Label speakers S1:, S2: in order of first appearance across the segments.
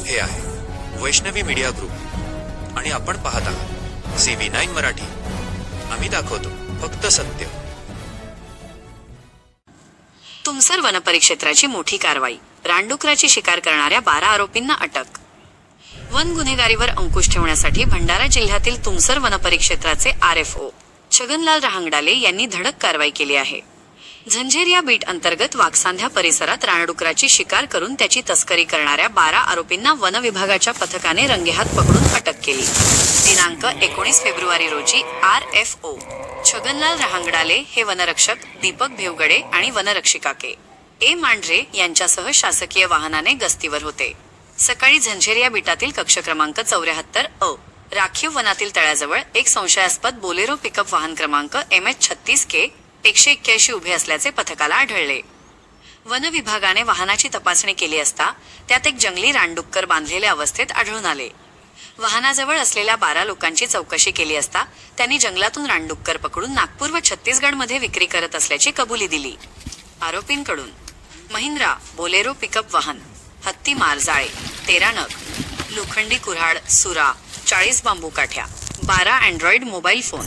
S1: हे आहे Vaishnavi media group आणि आपण पाहत आहात CV9 मराठी. आम्ही दाखवतो फक्त सत्य.
S2: तुमसर वनपरिक्षेत्राची मोठी कारवाई. रानडुकराची शिकार करणाऱ्या 12 आरोपींना अटक. वन गुन्हेगारीवर अंकुश ठेवण्यासाठी भंडारा जिल्ह्यातील तुमसर वनपरिक्षेत्राचे RFO छगनलाल रहांगडाले यांनी धडक कारवाई केली आहे. झंझेरिया बीट अंतर्गत वाघसांध्या परिसरात रानडुकराची शिकार करून त्याची तस्करी करणाऱ्या 12 आरोपींना वन विभागाच्या पथकाने रंगेहात पकडून अटक केली. दिनांक 19 फेब्रुवारी रोजी RFO छगनलाल रहांगडाले हे वनरक्षक दीपक भेवगडे आणि वनरक्षिका के मांढरे यांच्यासह शासकीय वाहनाने गस्तीवर होते. सकाळी झंझेरिया बीटातील कक्ष क्रमांक 74 राखीव वनातील तळ्याजवळ एक संशयास्पद बोलेरो पिकअप वाहन क्रमांक MH36K 181 उभे असल्याचे पथकाला आढळले. वन विभागाने वाहनाची तपासणी केली असता त्यात एक जंगली रानडुक्कर बांधलेल्या अवस्थेत आढळून आले. वाहनाजवळ असलेल्या 12 लोकांची चौकशी केली असता त्यांनी जंगलातून रानडुक्कर पकडून नागपूर व छत्तीसगडमध्ये विक्री करत असल्याची कबुली दिली. आरोपींकडून महिंद्रा बोलेरो पिकअप वाहन, हत्ती मारजाळे 13 नग, लोखंडी कुऱ्हाड सुरा, 40 बांबू काठ्या, 12 अँड्रॉइड मोबाईल फोन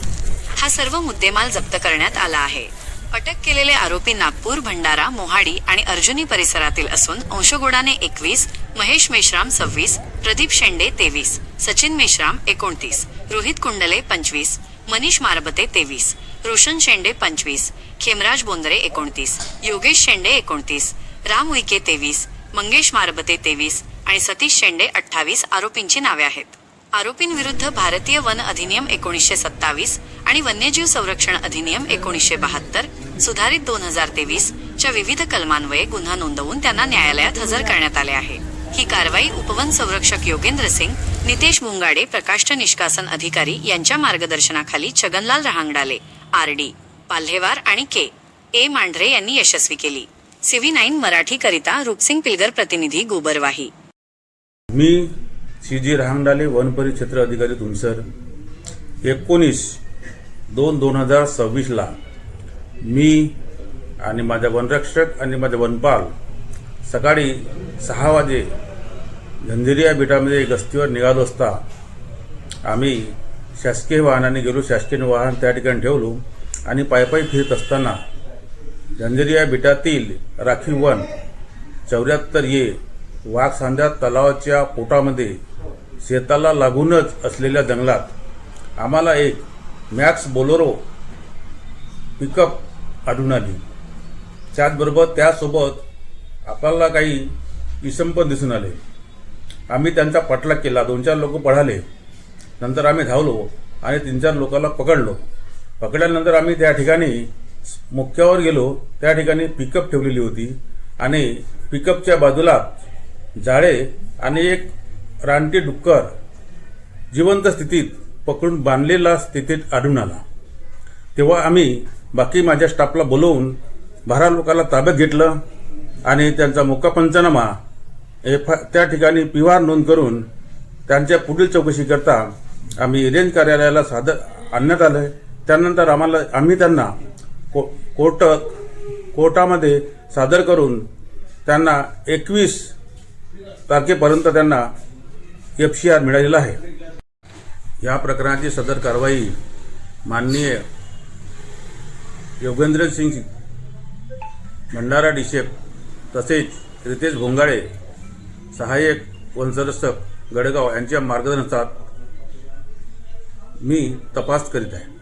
S2: हा सर्व मुद्देमाल जप्त करण्यात आला आहे. अटक केलेले आरोपी नागपूर, भंडारा, मोहाडी आणि अर्जुनी परिसरातील असून अंशगोडाने 21, महेश मेश्राम 26, प्रदीप शेंडे 23, सचिन मेश्राम 29, रोहित कुंडले 25, मनीष मारबते 23, रोशन शेंडे 25, खेमराज बोंदरे 29, योगेश शेंडे 29, राम उईके 23, मंगेश मारबते 23 आणि सतीश शेंडे 28 आरोपींची नावे आहेत. आरोपींविरुद्ध भारतीय वन अधिनियम 1927 आणि वन्यजीव संरक्षण अधिनियम 1972 सुधारित 2023 च्या विविध कलमान्वये गुन्हा नोंदवून त्यांना न्यायालयात हजर करण्यात आले आहे. ही कारवाई उपवन संरक्षक योगेंद्र सिंग, नितेश मुंगाडे, प्रकाश निष्कासन अधिकारी यांच्या मार्गदर्शनाखाली छगनलाल रहांगडाले, RD पाल्हेवार आणि के मांढरे यांनी यशस्वी केली. CV9 मराठी करिता रूपसिंग पिलगर, प्रतिनिधी गोबरवाही.
S3: मी CG रहांगडाले, वनपरिक्षेत्र अधिकारी तुमसर. 19/2/2026 ला मी आणि माझ्या वनरक्षक आणि माझे वनपाल सकाळी 6 वाजे झंझेरिया बेटामध्ये गस्तीवर निघालो असता आम्ही शासकीय वाहनाने गेलो. शासकीय वाहन त्या ठिकाणी ठेवलो आणि पायी फिरत असताना झंझेरिया बेटातील राखीव वन 74A वाघसांध्या तलावाच्या पोटामध्ये शेताला लागूनच असलेल्या जंगलात आम्हाला एक मॅक्स बोलेरो पिकअप आढळून आली. त्याचबरोबर त्यासोबत आपल्याला काही इसम पण दिसून आले. आम्ही त्यांचा पाठलाग केला. 2-4 लोक पळाले. नंतर आम्ही धावलो आणि 3-4 लोकांना पकडलो. पकडल्यानंतर आम्ही त्या ठिकाणी मुख्यावर गेलो. त्या ठिकाणी पिकअप ठेवलेली होती आणि पिकअपच्या बाजूला जाळे आणि एक रानटी डुक्कर जिवंत स्थितीत पकडून बांधलेला स्थितीत आढळून आला. तेव्हा आम्ही बाकी माझ्या स्टाफला बोलवून 12 लोकांना ताब्यात घेतलं आणि त्यांचा मोका पंचनामा त्या ठिकाणी पिवार नोंद करून त्यांच्या पुढील चौकशी करता आम्ही रेंज कार्यालयाला आणण्यात आलं. त्यानंतर आम्ही त्यांना कोर्टामध्ये सादर करून त्यांना 21 तारखेपर्यंत त्यांना FCR मिळालेला आहे. या प्रकरणाची सदर कारवाई माननीय योगेंद्र सिंग भंडारा DCF तसेच रितेश भोंगाळे सहाय्यक वनसंरक्षक गडगाव यांच्या मार्गदर्शनात मी तपास करीत आहे.